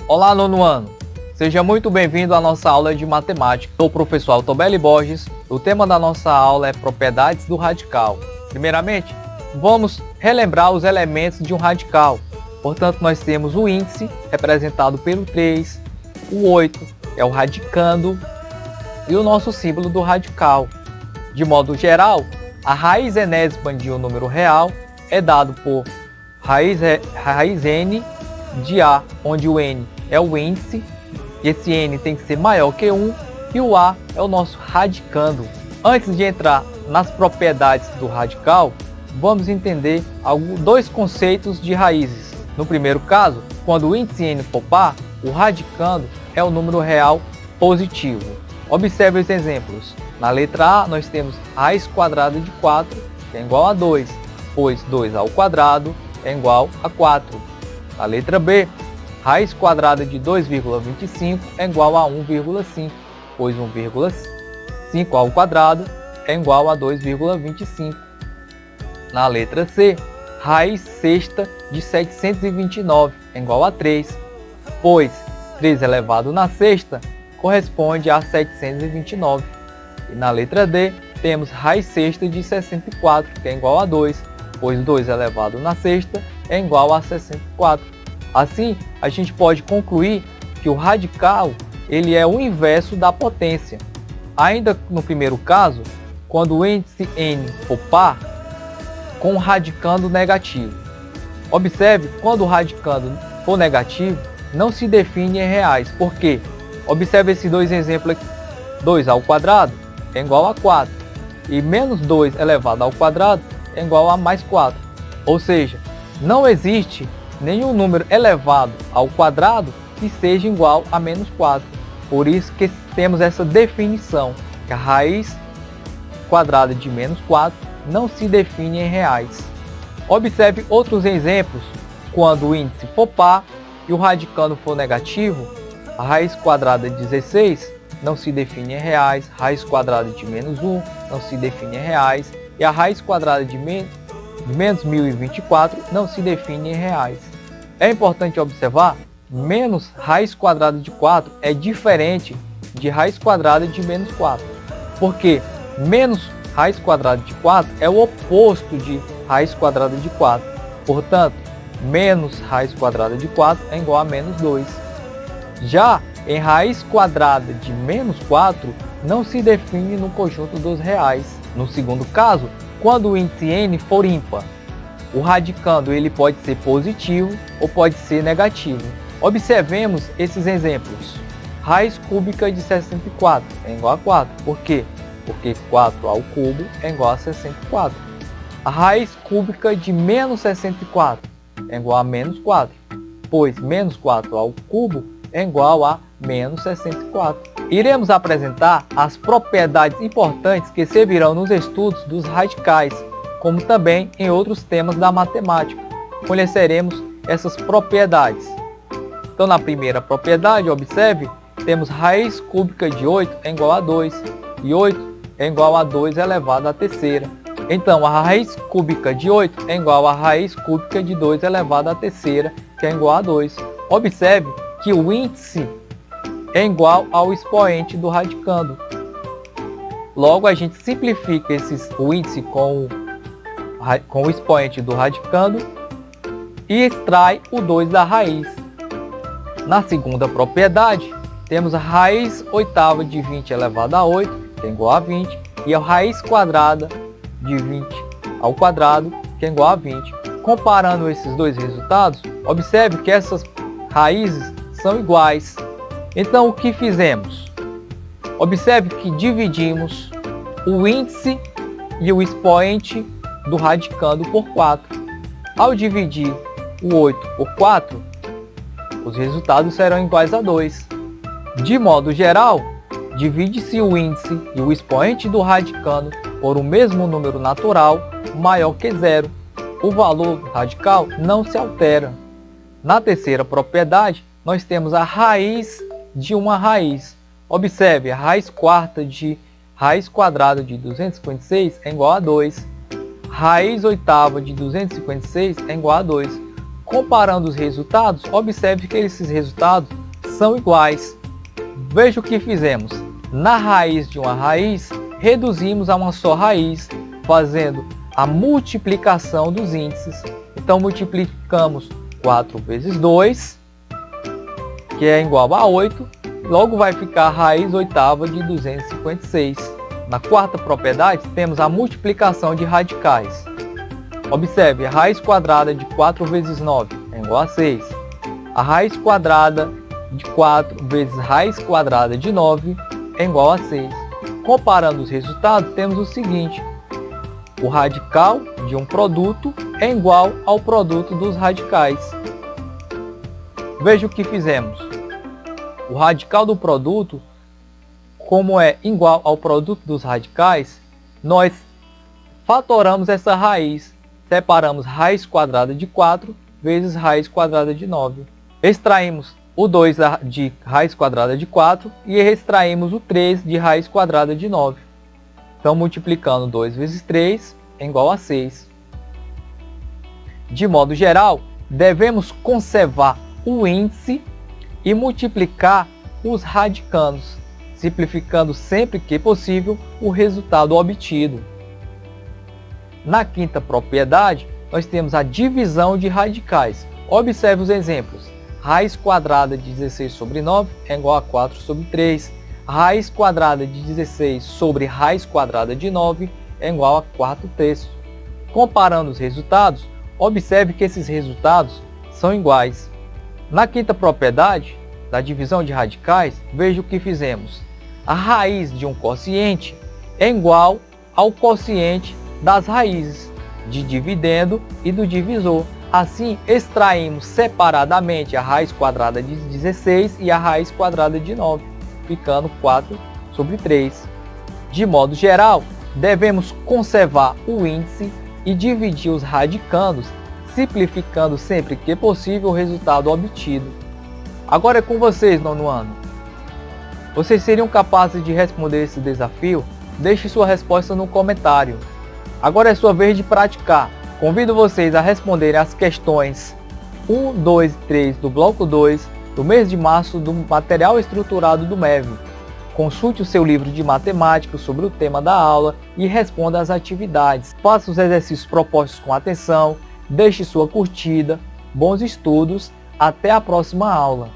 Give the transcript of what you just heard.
Olá, nono ano! Seja muito bem-vindo à nossa aula de matemática. Sou o professor Altobelli Borges. O tema da nossa aula é propriedades do radical. Primeiramente, vamos relembrar os elementos de um radical. Portanto, nós temos o índice, representado pelo 3, o 8 é o radicando e o nosso símbolo do radical. De modo geral, a raiz enésima de um número real é dado por raiz n de A, onde o n é o índice, esse n tem que ser maior que 1 e o A é o nosso radicando. Antes de entrar nas propriedades do radical, vamos entender dois conceitos de raízes. No primeiro caso, quando o índice n for par, o radicando é o número real positivo. Observe os exemplos. Na letra A, nós temos raiz quadrada de 4, que é igual a 2, pois 2 ao quadrado é igual a 4. Na letra B, raiz quadrada de 2,25 é igual a 1,5, pois 1,5 ao quadrado é igual a 2,25. Na letra C, raiz sexta de 729 é igual a 3, pois 3 elevado na sexta corresponde a 729. E na letra D, temos raiz sexta de 64, que é igual a 2, pois 2 elevado na sexta é igual a 64. Assim, a gente pode concluir que o radical ele é o inverso da potência. Ainda no primeiro caso, quando o índice n for par, com o radicando negativo. Observe, quando o radicando for negativo, não se define em reais. Por quê? Observe esses dois exemplos aqui. 2 ao quadrado é igual a 4. E menos 2 elevado ao quadrado é igual a mais 4. Ou seja, não existe nenhum número elevado ao quadrado que seja igual a menos 4. Por isso que temos essa definição, que a raiz quadrada de menos 4 não se define em reais. Observe outros exemplos. Quando o índice for par e o radicando for negativo, a raiz quadrada de 16 não se define em reais, raiz quadrada de menos 1 não se define em reais e a raiz quadrada de menos 1024 não se define em reais. É importante observar, menos raiz quadrada de 4 é diferente de raiz quadrada de menos 4, porque menos raiz quadrada de 4 é o oposto de raiz quadrada de 4. Portanto, menos raiz quadrada de 4 é igual a menos 2. Já em raiz quadrada de menos 4 não se define no conjunto dos reais. No segundo caso, quando o índice n for ímpar, o radicando ele pode ser positivo ou pode ser negativo. Observemos esses exemplos. Raiz cúbica de 64 é igual a 4. Por quê? Porque 4 ao cubo é igual a 64. A raiz cúbica de menos 64 é igual a menos 4, pois menos 4 ao cubo é igual a menos 64. Iremos apresentar as propriedades importantes que servirão nos estudos dos radicais, como também em outros temas da matemática. Conheceremos essas propriedades. Então, na primeira propriedade, observe, temos raiz cúbica de 8 é igual a 2, e 8 é igual a 2 elevado à terceira. Então, a raiz cúbica de 8 é igual a raiz cúbica de 2 elevado à terceira, que é igual a 2. Observe que o índice é igual ao expoente do radicando. Logo, a gente simplifica o índice com o expoente do radicando e extrai o 2 da raiz. Na segunda propriedade, temos a raiz oitava de 20 elevado a 8, que é igual a 20, e a raiz quadrada de 20 ao quadrado, que é igual a 20. Comparando esses dois resultados, observe que essas raízes são iguais. Então, o que fizemos? Observe que dividimos o índice e o expoente do radicando por 4. Ao dividir o 8 por 4, os resultados serão iguais a 2. De modo geral, divide-se o índice e o expoente do radicando por um mesmo número natural maior que 0. O valor radical não se altera. Na terceira propriedade, nós temos a raiz de uma raiz. Observe, a raiz quarta de raiz quadrada de 256 é igual a 2. Raiz oitava de 256 é igual a 2. Comparando os resultados, observe que esses resultados são iguais. Veja o que fizemos. Na raiz de uma raiz, reduzimos a uma só raiz, fazendo a multiplicação dos índices. Então multiplicamos 4 vezes 2, que é igual a 8, logo vai ficar a raiz oitava de 256. Na quarta propriedade, temos a multiplicação de radicais. Observe, a raiz quadrada de 4 vezes 9 é igual a 6. A raiz quadrada de 4 vezes raiz quadrada de 9 é igual a 6. Comparando os resultados, temos o seguinte: o radical de um produto é igual ao produto dos radicais. Veja o que fizemos. O radical do produto, como é igual ao produto dos radicais, nós fatoramos essa raiz. Separamos raiz quadrada de 4 vezes raiz quadrada de 9. Extraímos o 2 de raiz quadrada de 4 e extraímos o 3 de raiz quadrada de 9. Então, multiplicando 2 vezes 3 é igual a 6. De modo geral, devemos conservar o índice e multiplicar os radicandos, simplificando sempre que possível o resultado obtido. Na quinta propriedade, nós temos a divisão de radicais. Observe os exemplos. Raiz quadrada de 16 sobre 9 é igual a 4 sobre 3. Raiz quadrada de 16 sobre raiz quadrada de 9 é igual a 4 terços. Comparando os resultados, observe que esses resultados são iguais. Na quinta propriedade, da divisão de radicais, veja o que fizemos. A raiz de um quociente é igual ao quociente das raízes de dividendo e do divisor. Assim, extraímos separadamente a raiz quadrada de 16 e a raiz quadrada de 9, ficando 4 sobre 3. De modo geral, devemos conservar o índice e dividir os radicandos, simplificando sempre que possível o resultado obtido. Agora é com vocês, nono ano. Vocês seriam capazes de responder esse desafio? Deixe sua resposta no comentário. Agora é sua vez de praticar. Convido vocês a responderem as questões 1, 2 e 3 do bloco 2 do mês de março do material estruturado do MEV. Consulte o seu livro de matemática sobre o tema da aula e responda às atividades. Faça os exercícios propostos com atenção, deixe sua curtida, bons estudos, até a próxima aula.